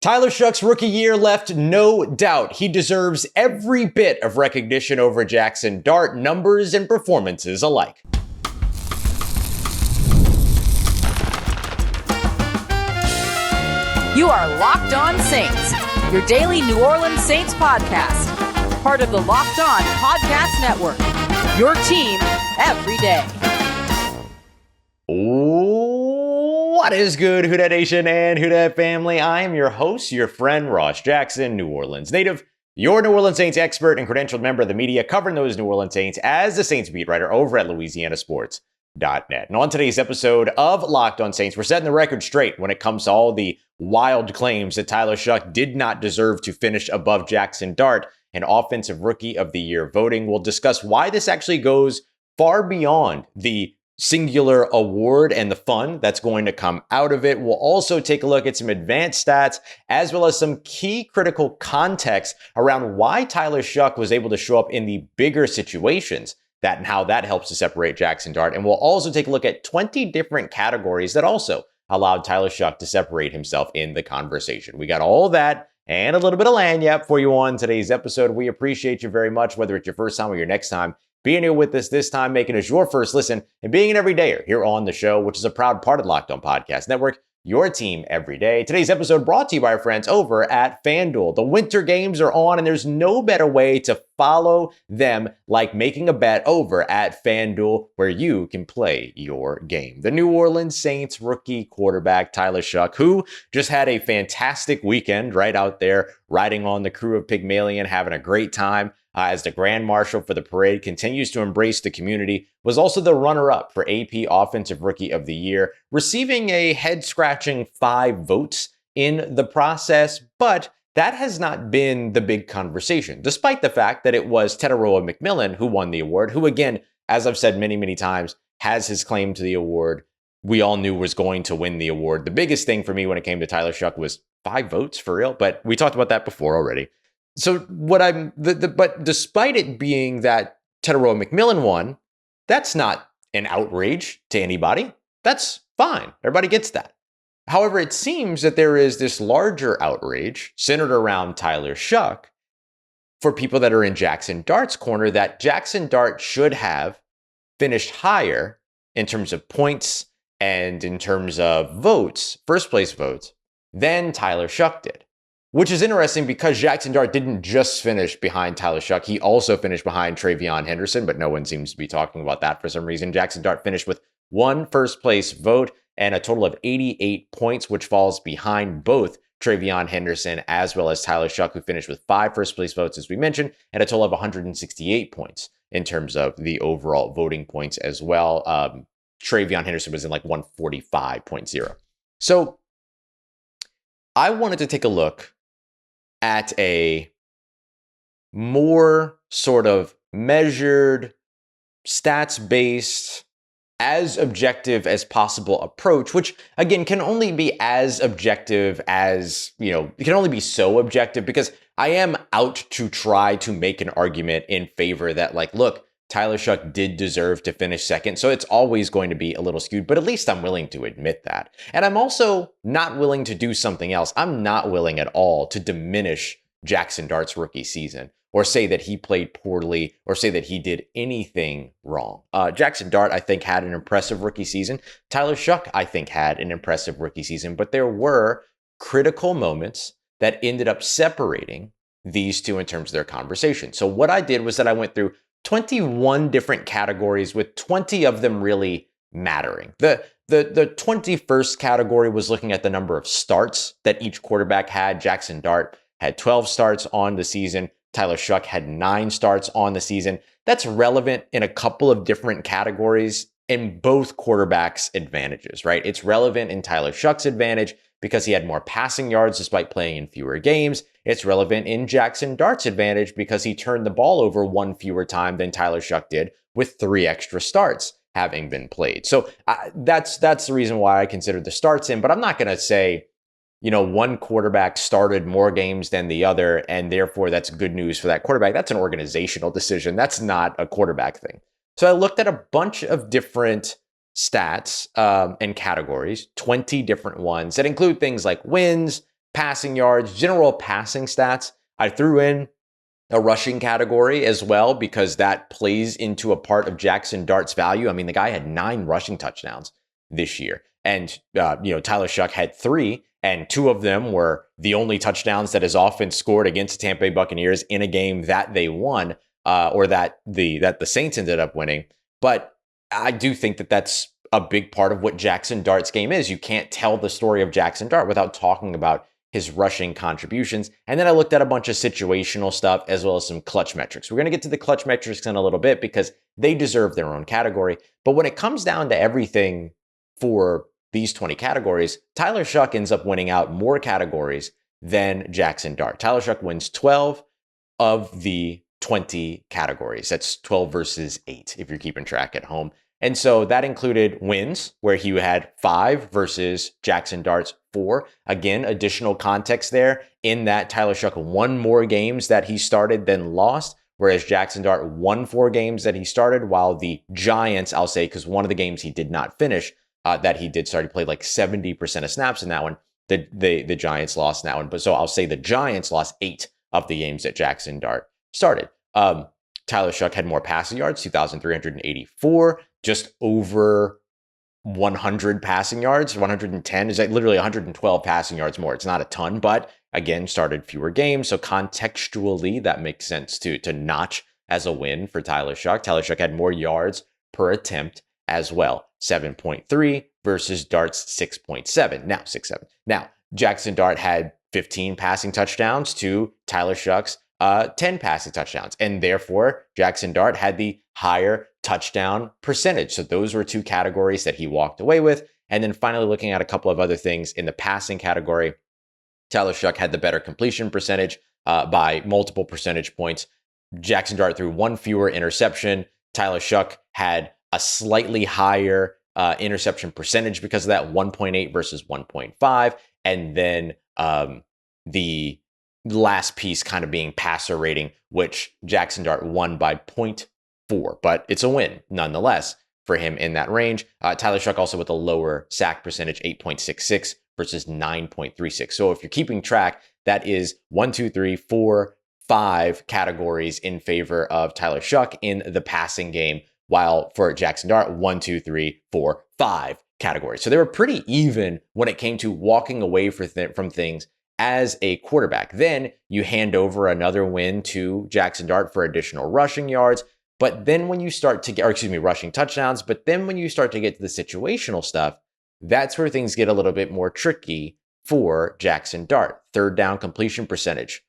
Tyler Shough's rookie year left no doubt. He deserves every bit of recognition over Jaxson Dart, numbers and performances alike. You are Locked On Saints, your daily New Orleans Saints podcast. Part of the Locked On Podcast Network, your team every day. What is good, Who Dat Nation and Who Dat family? I am your host, your friend Ross Jackson, New Orleans native, your New Orleans Saints expert and credentialed member of the media covering those New Orleans Saints as the Saints beat writer over at LouisianaSports.net. And on today's episode of Locked On Saints, we're setting the record straight when it comes to all the wild claims that Tyler Shough did not deserve to finish above Jaxson Dart in Offensive Rookie of the Year voting. We'll discuss why this actually goes far beyond the singular award and the fun that's going to come out of it. We'll also take a look at some advanced stats as well as some key critical context around why Tyler Shough was able to show up in the bigger situations that and how that helps to separate Jaxson Dart. And we'll also take a look at 20 different categories that also allowed Tyler Shough to separate himself in the conversation. We got all that and a little bit of lanyap for you on today's episode. We appreciate you very much, whether it's your first time or your next time being here with us this time, making us your first listen, and being an everydayer here on the show, which is a proud part of Locked On Podcast Network, your team every day. Today's episode brought to you by our friends over at FanDuel. The winter games are on, and there's no better way to follow them like making a bet over at FanDuel, where you can play your game. The New Orleans Saints rookie quarterback, Tyler Shough, who just had a fantastic weekend right out there, riding on the crew of Pygmalion, having a great time. As the Grand Marshal for the parade continues to embrace the community, was also the runner-up for AP Offensive Rookie of the Year, receiving a head-scratching 5 votes in the process, but that has not been the big conversation, despite the fact that it was Tetairoa McMillan who won the award, who again, as I've said many, many times, has his claim to the award. We all knew was going to win the award. The biggest thing for me when it came to Tyler Shough was 5 votes, for real, but we talked about that before already. So but despite it being that Tetairoa McMillan won, that's not an outrage to anybody. That's fine. Everybody gets that. However, it seems that there is this larger outrage centered around Tyler Shough for people that are in Jaxson Dart's corner, that Jaxson Dart should have finished higher in terms of points and in terms of votes, first place votes, than Tyler Shough did. Which is interesting because Jaxson Dart didn't just finish behind Tyler Shough. He also finished behind TreVeyon Henderson, but no one seems to be talking about that for some reason. Jaxson Dart finished with 1 first place vote and a total of 88 points, which falls behind both TreVeyon Henderson as well as Tyler Shough, who finished with 5 first place votes, as we mentioned, and a total of 168 points in terms of the overall voting points as well. TreVeyon Henderson was in like 145.0. So I wanted to take a look at a more sort of measured, stats-based, as objective as possible approach, which again can only be as objective as, it can only be so objective because I am out to try to make an argument in favor that, like, look, Tyler Shough did deserve to finish second, so it's always going to be a little skewed, but at least I'm willing to admit that. And I'm also not willing to do something else. I'm not willing at all to diminish Jaxson Dart's rookie season or say that he played poorly or say that he did anything wrong. Jaxson Dart, I think, had an impressive rookie season. Tyler Shough, I think, had an impressive rookie season, but there were critical moments that ended up separating these two in terms of their conversation. So what I did was that I went through 21 different categories with 20 of them really mattering. The 21st category was looking at the number of starts that each quarterback had. Jaxson Dart had 12 starts on the season. Tyler Shough had 9 starts on the season. That's relevant in a couple of different categories in both quarterbacks' advantages, right? It's relevant in Tyler Shough's advantage because he had more passing yards despite playing in fewer games. It's relevant in Jaxson Dart's advantage because he turned the ball over 1 fewer time than Tyler Shough did with 3 extra starts having been played. So that's the reason why I considered the starts in, but I'm not going to say, one quarterback started more games than the other, and therefore that's good news for that quarterback. That's an organizational decision. That's not a quarterback thing. So I looked at a bunch of different stats and categories, 20 different ones that include things like wins, passing yards, general passing stats. I threw in a rushing category as well because that plays into a part of Jaxson Dart's value. I mean, the guy had 9 rushing touchdowns this year. And, Tyler Shough had 3, and 2 of them were the only touchdowns that his offense scored against the Tampa Bay Buccaneers in a game that they won, or that the Saints ended up winning. But I do think that that's a big part of what Jaxson Dart's game is. You can't tell the story of Jaxson Dart without talking about his rushing contributions. And then I looked at a bunch of situational stuff as well as some clutch metrics. We're going to get to the clutch metrics in a little bit because they deserve their own category. But when it comes down to everything for these 20 categories, Tyler Shough ends up winning out more categories than Jaxson Dart. Tyler Shough wins 12 of the 20 categories. That's 12 versus 8 if you're keeping track at home. And so that included wins, where he had 5 versus Jaxson Dart's 4. Again, additional context there in that Tyler Shough won more games that he started than lost, whereas Jaxson Dart won 4 games that he started, while the Giants, I'll say, because one of the games he did not finish, that he did start, he played like 70% of snaps in that one. The Giants lost in that one. But so I'll say the Giants lost 8 of the games that Jaxson Dart started. Tyler Shough had more passing yards, 2,384, just over 100 passing yards, 110 is like literally 112 passing yards more. It's not a ton, but again, started fewer games. So contextually, that makes sense to notch as a win for Tyler Shough. Tyler Shough had more yards per attempt as well, 7.3 versus Dart's 6.7. Now, 6.7. Now, Jaxson Dart had 15 passing touchdowns to Tyler Shough's 10 passing touchdowns. And therefore, Jaxson Dart had the higher touchdown percentage. So those were 2 categories that he walked away with. And then finally, looking at a couple of other things in the passing category, Tyler Shough had the better completion percentage by multiple percentage points. Jaxson Dart threw 1 fewer interception. Tyler Shough had a slightly higher interception percentage because of that, 1.8 versus 1.5. And then the last piece kind of being passer rating, which Jaxson Dart won by 0.4, but it's a win nonetheless for him in that range. Tyler Shough also with a lower sack percentage, 8.66 versus 9.36. So if you're keeping track, that is 1, 2, 3, 4, 5 categories in favor of Tyler Shough in the passing game, while for Jaxson Dart, 1, 2, 3, 4, 5 categories. So they were pretty even when it came to walking away from things as a quarterback. Then you hand over another win to Jaxson Dart for additional rushing yards. But then when you start to get, rushing touchdowns. But then when you start to get to the situational stuff, that's where things get a little bit more tricky for Jaxson Dart. 3rd down completion percentage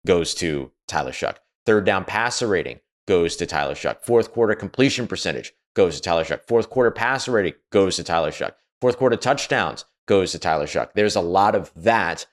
goes to Tyler Shough. 3rd down passer rating goes to Tyler Shough. 4th quarter completion percentage goes to Tyler Shough. 4th quarter passer rating goes to Tyler Shough. 4th quarter touchdowns goes to Tyler Shough. There's a lot of that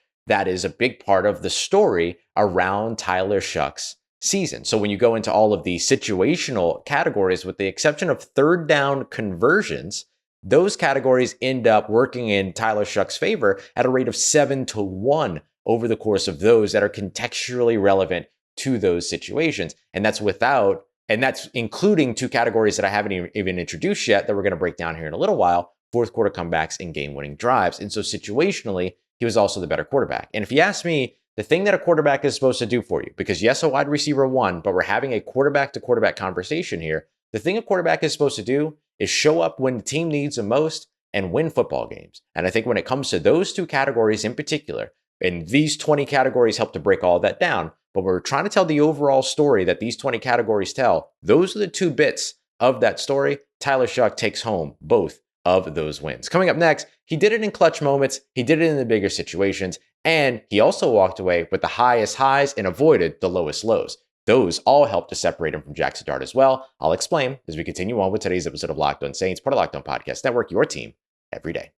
is a big part of the story around Tyler Shough's season. So when you go into all of the situational categories, with the exception of 3rd down conversions, those categories end up working in Tyler Shough's favor at a rate of 7-1 over the course of those that are contextually relevant to those situations. And that's including 2 categories that I haven't even introduced yet that we're going to break down here in a little while: 4th quarter comebacks and game-winning drives. And so situationally, he was also the better quarterback. And if you ask me, the thing that a quarterback is supposed to do for you, because yes, a wide receiver won, but we're having a quarterback to quarterback conversation here. The thing a quarterback is supposed to do is show up when the team needs him most and win football games. And I think when it comes to those 2 categories in particular, and these 20 categories help to break all that down, but we're trying to tell the overall story that these 20 categories tell. Those are the 2 bits of that story. Tyler Shough takes home both of those wins. Coming up next, he did it in clutch moments, he did it in the bigger situations, and he also walked away with the highest highs and avoided the lowest lows. Those all help to separate him from Jaxson Dart as well. I'll explain as we continue on with today's episode of Locked On Saints, part of Locked On Podcast Network, your team every day.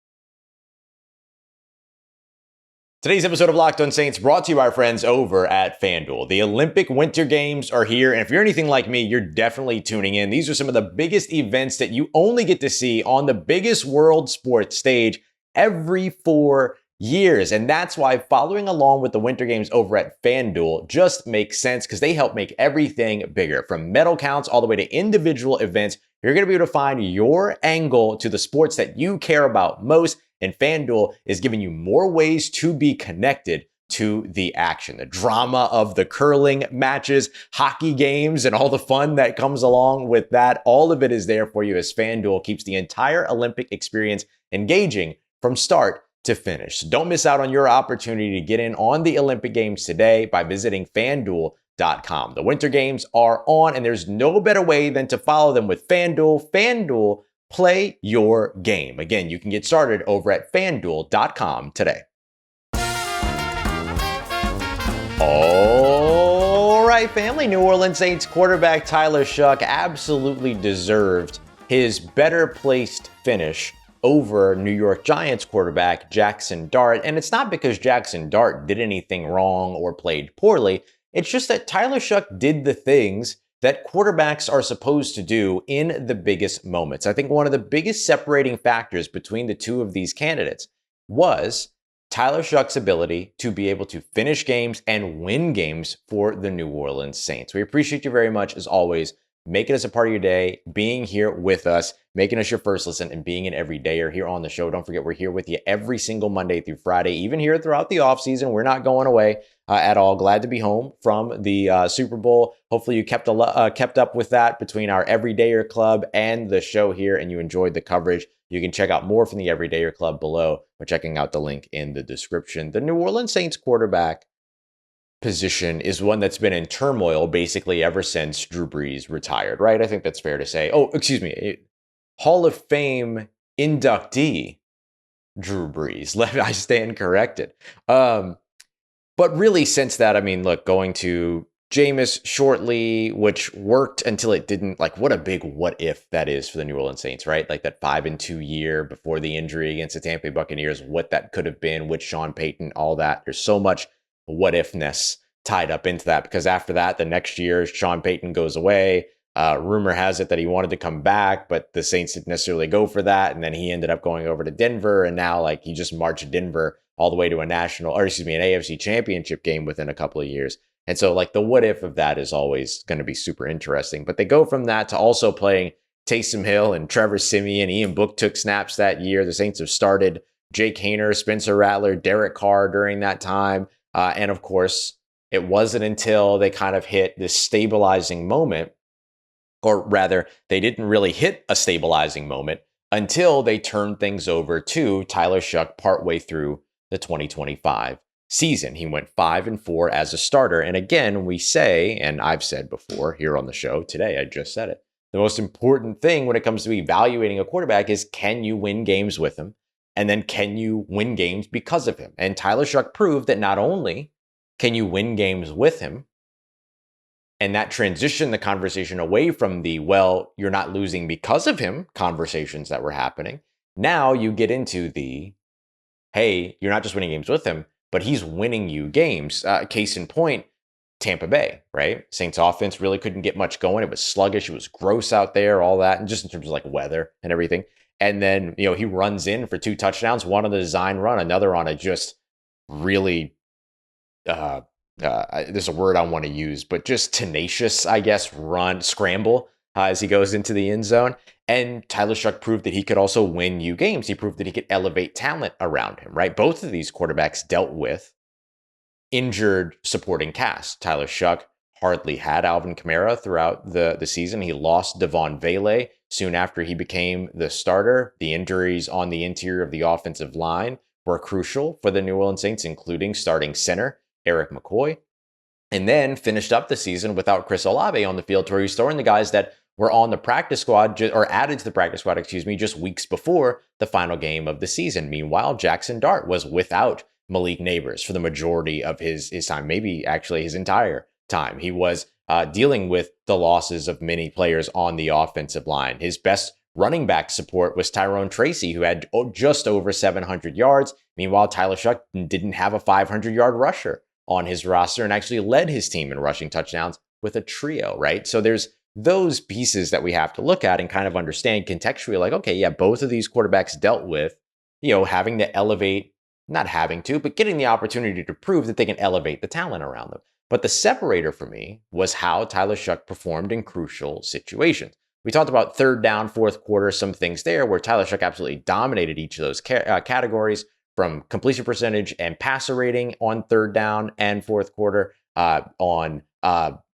Today's episode of Locked On Saints brought to you by our friends over at FanDuel. The Olympic Winter Games are here, and if you're anything like me, you're definitely tuning in. These are some of the biggest events that you only get to see on the biggest world sports stage every 4 years. And that's why following along with the Winter Games over at FanDuel just makes sense, because they help make everything bigger. From medal counts all the way to individual events, you're going to be able to find your angle to the sports that you care about most And FanDuel is giving you more ways to be connected to the action, the drama of the curling matches, hockey games, and all the fun that comes along with that. All of it is there for you as FanDuel keeps the entire Olympic experience engaging from start to finish. So don't miss out on your opportunity to get in on the Olympic Games today by visiting FanDuel.com. The Winter Games are on, and there's no better way than to follow them with FanDuel. FanDuel, play your game. Again, you can get started over at FanDuel.com today. All right, family. New Orleans Saints quarterback Tyler Shough absolutely deserved his better placed finish over New York Giants quarterback Jaxson Dart. And it's not because Jaxson Dart did anything wrong or played poorly. It's just that Tyler Shough did the things that quarterbacks are supposed to do in the biggest moments. I think one of the biggest separating factors between the two of these candidates was Tyler Shough's ability to be able to finish games and win games for the New Orleans Saints. We appreciate you very much, as always, making us a part of your day, being here with us, making us your first listen, and being an everydayer here on the show. Don't forget, we're here with you every single Monday through Friday, even here throughout the offseason. We're not going away at all. Glad to be home from the Super Bowl. Hopefully you kept up with that between our Everydayer Club and the show here, and you enjoyed the coverage. You can check out more from the Everydayer Club below by checking out the link in the description. The New Orleans Saints quarterback position is one that's been in turmoil basically ever since Drew Brees retired, right? I think that's fair to say. Oh, excuse me. Hall of Fame inductee Drew Brees. I stand corrected. But really since that, I mean, look, going to Jameis shortly, which worked until it didn't. Like, what a big what if that is for the New Orleans Saints, right? Like that 5-2 year before the injury against the Tampa Bay Buccaneers, what that could have been with Sean Payton, all that. There's so much what if-ness tied up into that, because after that, the next year, Sean Payton goes away. Rumor has it that he wanted to come back, but the Saints didn't necessarily go for that. And then he ended up going over to Denver. And now, like, he just marched Denver all the way to an AFC championship game within a couple of years. And so, like, the what if of that is always going to be super interesting. But they go from that to also playing Taysom Hill and Trevor Siemian. Ian Book took snaps that year. The Saints have started Jake Haener, Spencer Rattler, Derek Carr during that time. And of course, it wasn't until they kind of hit this stabilizing moment, or rather, they didn't really hit a stabilizing moment until they turned things over to Tyler Shough partway through the 2025 season. He went 5-4 as a starter. And again, we say, and I've said before here on the show today, I just said it, the most important thing when it comes to evaluating a quarterback is, can you win games with him? And then can you win games because of him? And Tyler Shough proved that not only can you win games with him, and that transitioned the conversation away from the, well, you're not losing because of him conversations that were happening. Now you get into the, hey, you're not just winning games with him, but he's winning you games. Case in point, Tampa Bay, right? Saints offense really couldn't get much going. It was sluggish. It was gross out there, all that. And just in terms of like weather and everything. And then, he runs in for 2 touchdowns, one on the design run, another on a just really, there's a word I want to use, but just tenacious, I guess, scramble as he goes into the end zone. And Tyler Shough proved that he could also win you games. He proved that he could elevate talent around him, right? Both of these quarterbacks dealt with injured supporting cast. Tyler Shough hardly had Alvin Kamara throughout the season. He lost Devon Vele soon after he became the starter. The injuries on the interior of the offensive line were crucial for the New Orleans Saints, including starting center Eric McCoy, and then finished up the season without Chris Olave on the field, where he's throwing the guys that were on the practice squad, or added to the practice squad, just weeks before the final game of the season. Meanwhile, Jaxson Dart was without Malik Neighbors for the majority of his time, maybe actually his entire time. He was dealing with the losses of many players on the offensive line. His best running back support was Tyrone Tracy, who had just over 700 yards. Meanwhile, Tyler Shough didn't have a 500-yard rusher on his roster and actually led his team in rushing touchdowns with a trio, right? So there's those pieces that we have to look at and kind of understand contextually, like, okay, yeah, both of these quarterbacks dealt with, having to elevate, not having to, but getting the opportunity to prove that they can elevate the talent around them. But the separator for me was how Tyler Shough performed in crucial situations. We talked about third down, fourth quarter, some things there where Tyler Shough absolutely dominated each of those categories, from completion percentage and passer rating on third down and fourth quarter, on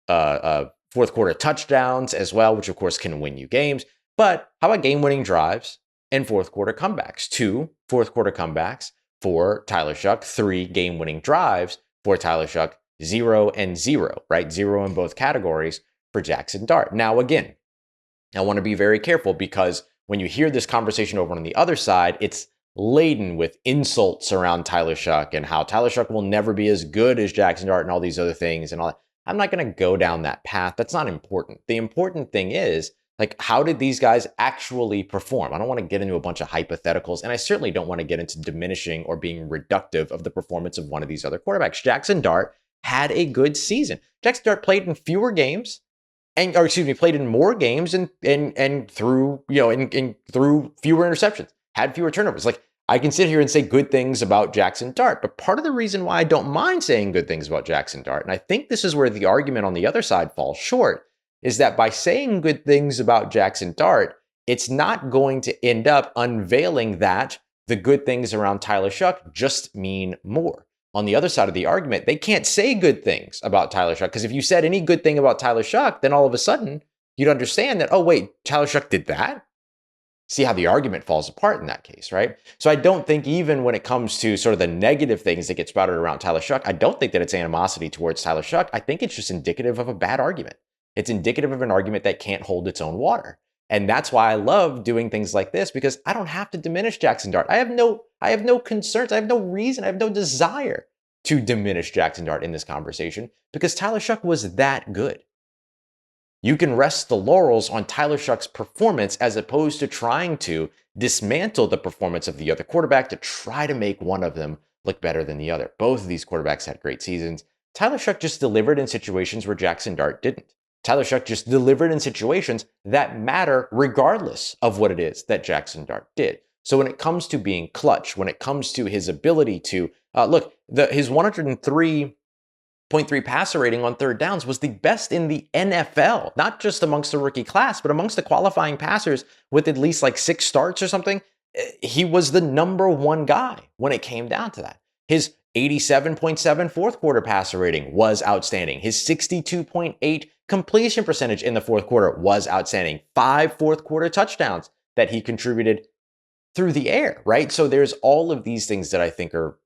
fourth quarter touchdowns as well, which of course can win you games. But how about game-winning drives and fourth quarter comebacks? 2 fourth quarter comebacks for Tyler Shough, 3 game-winning drives for Tyler Shough, 0 and 0, right? 0 in both categories for Jaxson Dart. Now, again, I want to be very careful, because when you hear this conversation over on the other side, it's laden with insults around Tyler Shough and how Tyler Shough will never be as good as Jaxson Dart and all these other things and all that. I'm not going to go down that path. That's not important. The important thing is, like, how did these guys actually perform? I don't want to get into a bunch of hypotheticals, and I certainly don't want to get into diminishing or being reductive of the performance of one of these other quarterbacks. Jaxson Dart had a good season. Jaxson Dart played in fewer games, played in more games and threw, and threw fewer interceptions, had fewer turnovers. Like, I can sit here and say good things about Jaxson Dart, but part of the reason why I don't mind saying good things about Jaxson Dart, and I think this is where the argument on the other side falls short, is that by saying good things about Jaxson Dart, it's not going to end up unveiling that the good things around Tyler Shough just mean more. On the other side of the argument, they can't say good things about Tyler Shough, because if you said any good thing about Tyler Shough, then all of a sudden you'd understand that, oh wait, Tyler Shough did that? See how the argument falls apart in that case, right? So I don't think, even when it comes to sort of the negative things that get spouted around Tyler Shough, I don't think that it's animosity towards Tyler Shough. I think it's just indicative of a bad argument. It's indicative of an argument that can't hold its own water. And that's why I love doing things like this, because I don't have to diminish Jaxson Dart. I have no concerns. I have no reason. I have no desire to diminish Jaxson Dart in this conversation, because Tyler Shough was that good. You can rest the laurels on Tyler Shough's performance, as opposed to trying to dismantle the performance of the other quarterback to try to make one of them look better than the other. Both of these quarterbacks had great seasons. Tyler Shough just delivered in situations where Jaxson Dart didn't. Tyler Shough just delivered in situations that matter regardless of what it is that Jaxson Dart did. So when it comes to being clutch, when it comes to his ability to, his 103.3 passer rating on third downs was the best in the NFL, not just amongst the rookie class, but amongst the qualifying passers with at least like 6 starts or something. He was the number one guy when it came down to that. His 87.7 fourth quarter passer rating was outstanding. His 62.8 completion percentage in the fourth quarter was outstanding. 5 fourth quarter touchdowns that he contributed through the air, right? So there's all of these things that I think are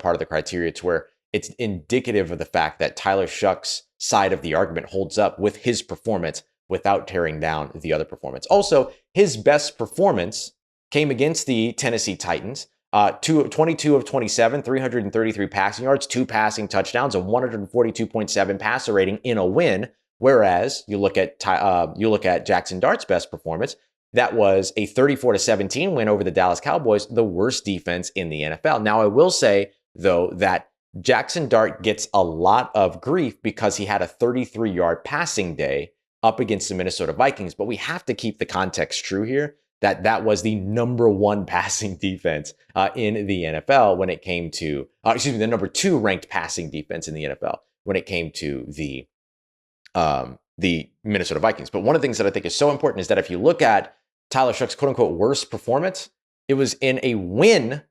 part of the criteria to where it's indicative of the fact that Tyler Shough's side of the argument holds up with his performance without tearing down the other performance. Also, his best performance came against the Tennessee Titans. 22 of 27, 333 passing yards, 2 passing touchdowns, a 142.7 passer rating in a win. Whereas you look at Jaxson Dart's best performance, that was a 34-17 win over the Dallas Cowboys, the worst defense in the NFL. Now, I will say, though, that Jaxson Dart gets a lot of grief because he had a 33-yard passing day up against the Minnesota Vikings, but we have to keep the context true here, that was the number 1 passing defense in the NFL when it came to, the number 2 ranked passing defense in the NFL when it came to the Minnesota Vikings. But one of the things that I think is so important is that if you look at Tyler Shough's quote-unquote worst performance, it was in a win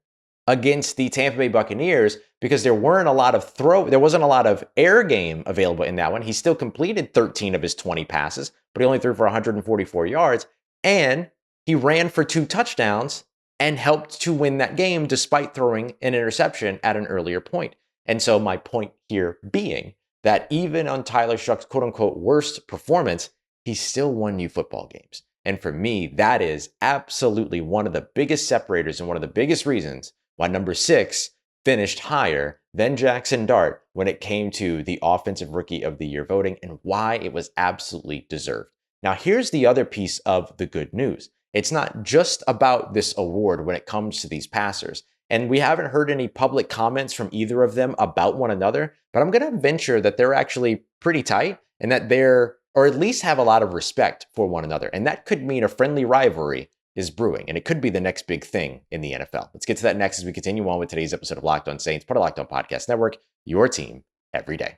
against the Tampa Bay Buccaneers, because there wasn't a lot of air game available in that one. He still completed 13 of his 20 passes, but he only threw for 144 yards, and he ran for 2 touchdowns and helped to win that game despite throwing an interception at an earlier point. And so my point here being that even on Tyler Shough's quote-unquote worst performance, he still won you football games. And for me, that is absolutely one of the biggest separators and one of the biggest reasons why number 6 finished higher than Jaxson Dart when it came to the Offensive Rookie of the Year voting, and why it was absolutely deserved. Now, here's the other piece of the good news. It's not just about this award when it comes to these passers. And we haven't heard any public comments from either of them about one another, but I'm going to venture that they're actually pretty tight, and that or at least have a lot of respect for one another. And that could mean a friendly rivalry is brewing, and it could be the next big thing in the NFL. Let's get to that next as we continue on with today's episode of Locked On Saints, part of Locked On Podcast Network, your team every day.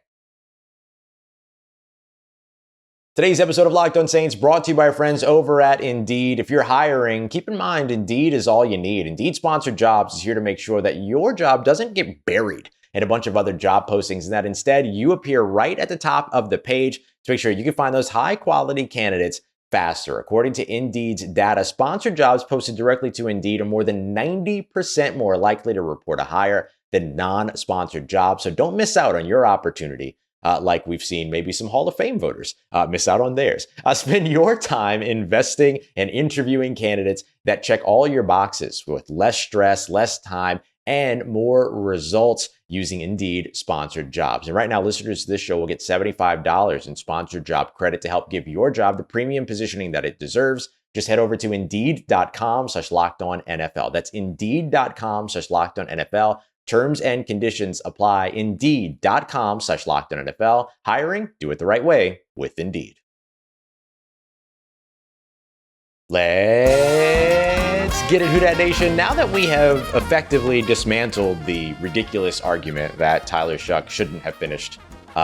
Today's episode of Locked On Saints brought to you by our friends over at Indeed. If you're hiring, keep in mind Indeed is all you need. Indeed Sponsored Jobs is here to make sure that your job doesn't get buried in a bunch of other job postings and that instead you appear right at the top of the page to make sure you can find those high quality candidates faster. According to Indeed's data, sponsored jobs posted directly to Indeed are more than 90% more likely to report a hire than non-sponsored jobs. So don't miss out on your opportunity. Like we've seen maybe some Hall of Fame voters miss out on theirs. Spend your time investing and interviewing candidates that check all your boxes with less stress, less time, and more results using Indeed sponsored jobs. And right now, listeners to this show will get $75 in sponsored job credit to help give your job the premium positioning that it deserves. Just head over to Indeed.com/LockedOnNFL. That's Indeed.com/LockedOnNFL. Terms and conditions apply. Indeed.com/LockedOnNFL. Hiring, do it the right way with Indeed. Let's get it, Who Dat Nation. Now that we have effectively dismantled the ridiculous argument that Tyler Shough shouldn't have finished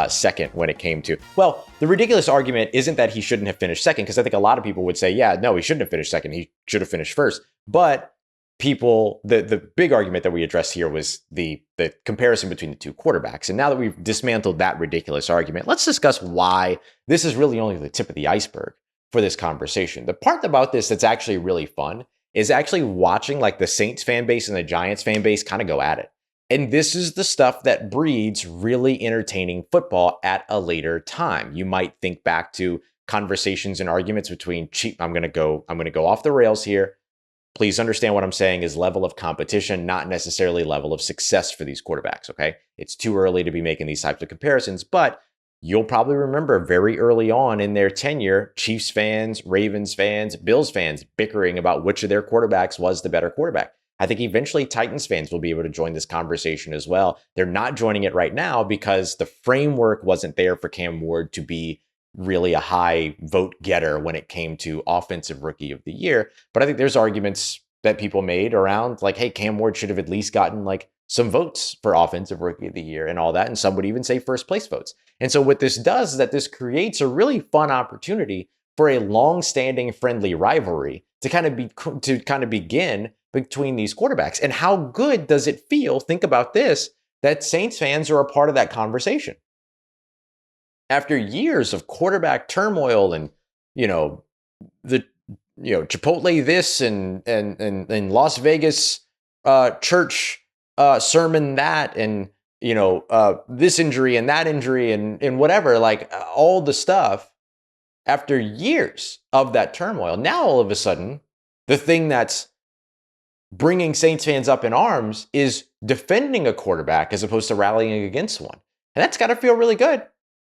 second when it came to, well, the ridiculous argument isn't that he shouldn't have finished second, because I think a lot of people would say, yeah, no, he shouldn't have finished second. He should have finished first. But people, the big argument that we addressed here was the comparison between the two quarterbacks. And now that we've dismantled that ridiculous argument, let's discuss why this is really only the tip of the iceberg for this conversation. The part about this that's actually really fun is actually watching like the Saints fan base and the Giants fan base kind of go at it. And this is the stuff that breeds really entertaining football at a later time. You might think back to conversations and arguments between I'm going to go off the rails here. Please understand what I'm saying is level of competition, not necessarily level of success for these quarterbacks, okay? It's too early to be making these types of comparisons, but you'll probably remember very early on in their tenure, Chiefs fans, Ravens fans, Bills fans bickering about which of their quarterbacks was the better quarterback. I think eventually Titans fans will be able to join this conversation as well. They're not joining it right now because the framework wasn't there for Cam Ward to be really a high vote getter when it came to offensive rookie of the year. But I think there's arguments that people made around like, hey, Cam Ward should have at least gotten like some votes for offensive rookie of the year and all that. And some would even say first place votes. And so what this does is that this creates a really fun opportunity for a long-standing friendly rivalry to kind of begin between these quarterbacks. And how good does it feel? Think about this, that Saints fans are a part of that conversation. After years of quarterback turmoil and, Chipotle this and Las Vegas church sermon that, and, this injury and that injury and whatever, like all the stuff after years of that turmoil. Now, all of a sudden, the thing that's bringing Saints fans up in arms is defending a quarterback as opposed to rallying against one. And that's got to feel really good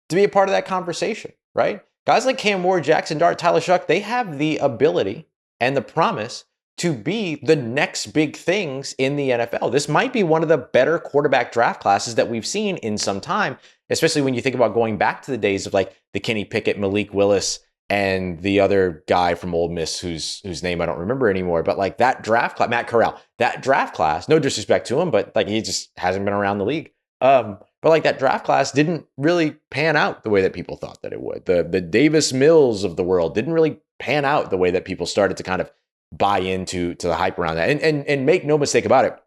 to be a part of that conversation, right? Guys like Cam Ward, Jaxson Dart, Tyler Shough, they have the ability and the promise to be the next big things in the NFL. This might be one of the better quarterback draft classes that we've seen in some time, especially when you think about going back to the days of like the Kenny Pickett, Malik Willis, and the other guy from Ole Miss whose name I don't remember anymore, but like that draft class, Matt Corral, that draft class, no disrespect to him, but like he just hasn't been around the league. But like that draft class didn't really pan out the way that people thought that it would. The Davis Mills of the world didn't really pan out the way that people started to kind of buy into the hype around that. And make no mistake about it,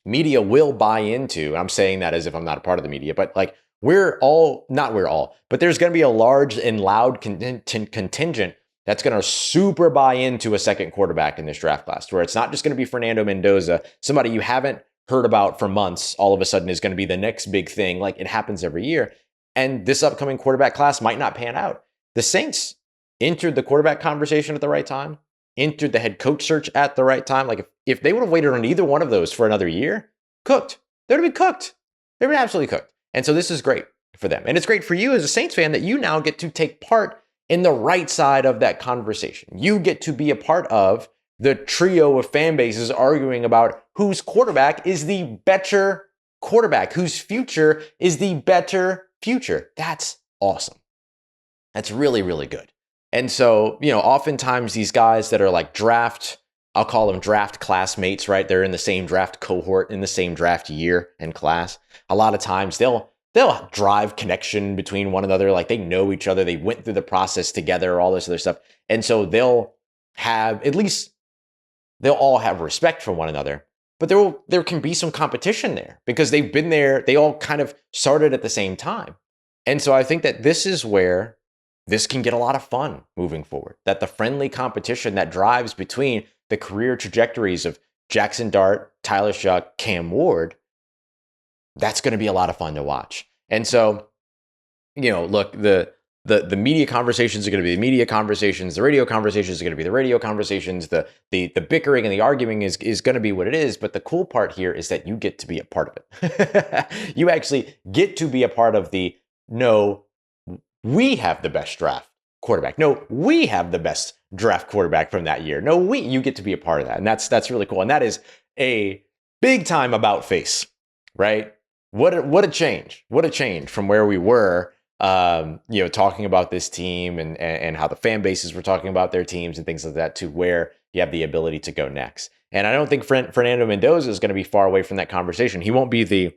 media will buy into, and I'm saying that as if I'm not a part of the media, but like but there's going to be a large and loud contingent that's going to super buy into a second quarterback in this draft class, where it's not just going to be Fernando Mendoza, somebody you haven't heard about for months, all of a sudden is going to be the next big thing. Like it happens every year. And this upcoming quarterback class might not pan out. The Saints entered the quarterback conversation at the right time, entered the head coach search at the right time. Like if they would have waited on either one of those for another year, cooked. They would have been cooked. They would have been absolutely cooked. And so this is great for them. And it's great for you as a Saints fan that you now get to take part in the right side of that conversation. You get to be a part of the trio of fan bases arguing about whose quarterback is the better quarterback, whose future is the better future. That's awesome. That's really, really good. And so, oftentimes these guys that are like I'll call them draft classmates, right? They're in the same draft cohort, in the same draft year and class. A lot of times they'll they'll drive connection between one another. Like they know each other. They went through the process together, all this other stuff. And so they'll all have respect for one another. But there can be some competition there because they've been there. They all kind of started at the same time. And so I think that this is where this can get a lot of fun moving forward. That the friendly competition that drives between the career trajectories of Jaxson Dart, Tyler Shough, Cam Ward, that's going to be a lot of fun to watch. And so, look, the media conversations are going to be the media conversations. The radio conversations are going to be the radio conversations. The bickering and the arguing is going to be what it is. But the cool part here is that you get to be a part of it. You actually get to be a part of no, we have the best draft quarterback. No, we have the best draft quarterback from that year. No, you get to be a part of that. And that's really cool. And that is a big time about face, right? What a change. What a change from where we were, talking about this team and how the fan bases were talking about their teams and things like that to where you have the ability to go next. And I don't think Fernando Mendoza is going to be far away from that conversation. He won't be the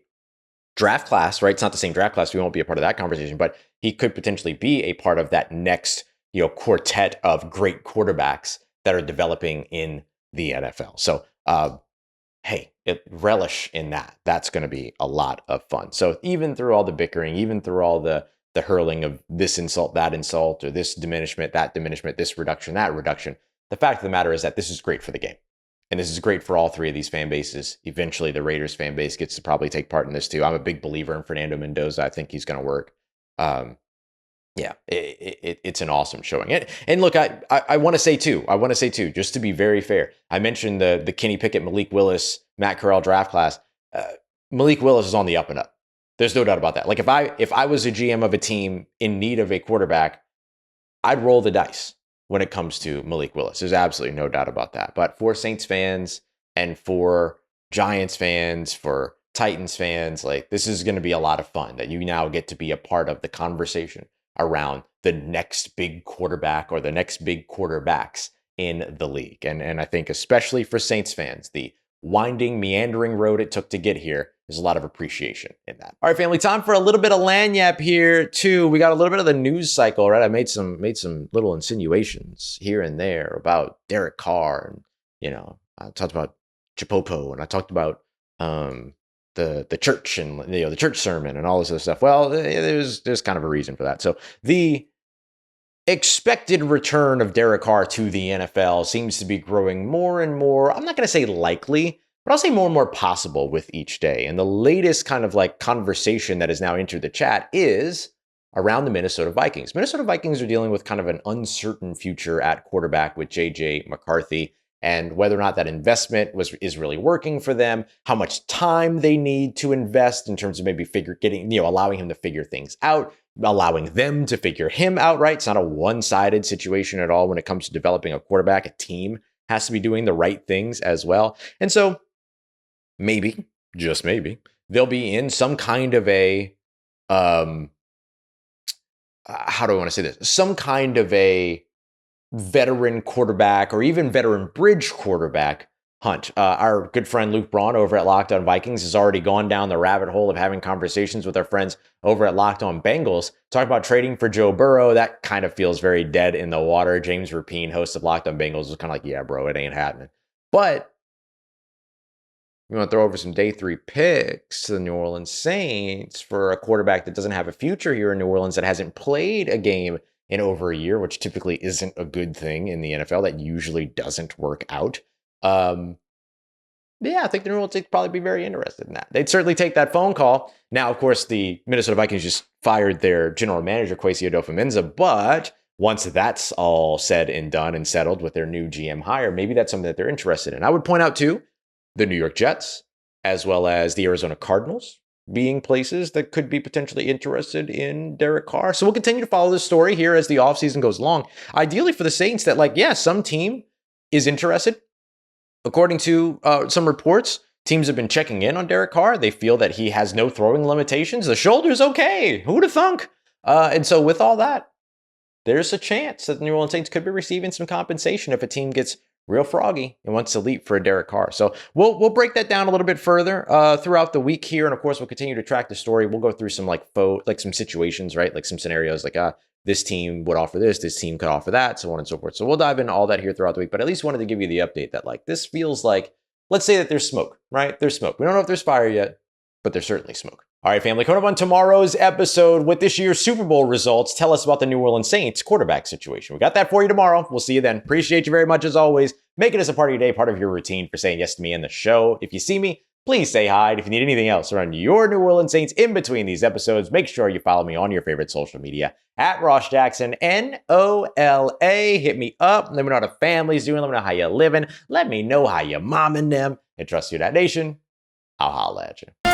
draft class, right? It's not the same draft class. We won't be a part of that conversation, but he could potentially be a part of that next, quartet of great quarterbacks that are developing in the NFL. So, relish in that. That's going to be a lot of fun. So even through all the bickering, even through all the hurling of this insult, that insult, or this diminishment, that diminishment, this reduction, that reduction, the fact of the matter is that this is great for the game. And this is great for all three of these fan bases. Eventually, the Raiders fan base gets to probably take part in this too. I'm a big believer in Fernando Mendoza. I think he's going to work. It's an awesome showing. And look, I want to say too, just to be very fair, I mentioned the Kenny Pickett, Malik Willis, Matt Corral draft class. Malik Willis is on the up and up. There's no doubt about that. Like if I was a GM of a team in need of a quarterback, I'd roll the dice when it comes to Malik Willis. There's absolutely no doubt about that. But for Saints fans and for Giants fans, for Titans fans, like this is going to be a lot of fun that you now get to be a part of the conversation around the next big quarterback or the next big quarterbacks in the league. And I think especially for Saints fans, the winding, meandering road it took to get here, there's a lot of appreciation in that. All right, family, time for a little bit of lanyap here too. We got a little bit of the news cycle, right? I made some little insinuations here and there about Derek Carr, and I talked about Chipopo, and I talked about the church and the church sermon and all this other stuff. Well, there's kind of a reason for that. So the expected return of Derek Carr to the NFL seems to be growing more and more. I'm not going to say likely, but I'll say more and more possible with each day. And the latest kind of like conversation that has now entered the chat is around the Minnesota Vikings. Minnesota Vikings are dealing with kind of an uncertain future at quarterback with JJ McCarthy, and whether or not that investment is really working for them, how much time they need to invest in terms of maybe allowing him to figure things out, allowing them to figure him out, right? It's not a one-sided situation at all when it comes to developing a quarterback. A team has to be doing the right things as well. And so maybe, just maybe, they'll be in some kind of a, how do I want to say this? Some kind of a veteran quarterback or even veteran bridge quarterback hunt. Our good friend Luke Braun over at Locked On Vikings has already gone down the rabbit hole of having conversations with our friends over at Locked On Bengals. Talk about trading for Joe Burrow. That kind of feels very dead in the water. James Rapine, host of Locked On Bengals, was kind of like, yeah, bro, it ain't happening. But we want to throw over some day 3 picks to the New Orleans Saints for a quarterback that doesn't have a future here in New Orleans, that hasn't played a game in over a year, which typically isn't a good thing in the NFL. That usually doesn't work out. I think the New Orleans Saints probably be very interested in that. They'd certainly take that phone call. Now, of course, the Minnesota Vikings just fired their general manager, Kwesi Adofo-Mensah, but once that's all said and done and settled with their new GM hire, maybe that's something that they're interested in. I would point out, too, the New York Jets, as well as the Arizona Cardinals, being places that could be potentially interested in Derek Carr. So we'll continue to follow this story here as the offseason goes along. Ideally for the Saints, that some team is interested. According to some reports, teams have been checking in on Derek Carr. They feel that he has no throwing limitations. The shoulder's okay. Who would have thunk? And so with all that, there's a chance that the New Orleans Saints could be receiving some compensation if a team gets real froggy and wants to leap for a Derek Carr. So we'll break that down a little bit further throughout the week here. And of course, we'll continue to track the story. We'll go through some some situations, right? Like some scenarios like, this team would offer this team could offer that, so on and so forth. So we'll dive into all that here throughout the week, but at least wanted to give you the update that like, this feels like, let's say that there's smoke, right? There's smoke. We don't know if there's fire yet, but there's certainly smoke. All right, family, coming up on tomorrow's episode with this year's Super Bowl results, tell us about the New Orleans Saints quarterback situation. We got that for you tomorrow. We'll see you then. Appreciate you very much as always. Making us a part of your day, part of your routine for saying yes to me and the show. If you see me, please say hi. And if you need anything else around your New Orleans Saints in between these episodes, make sure you follow me on your favorite social media at Ross Jaxson, N-O-L-A. Hit me up. Let me know how the family's doing. Let me know how you're living. Let me know how you're momming them. And trust you, that nation. I'll holla at you.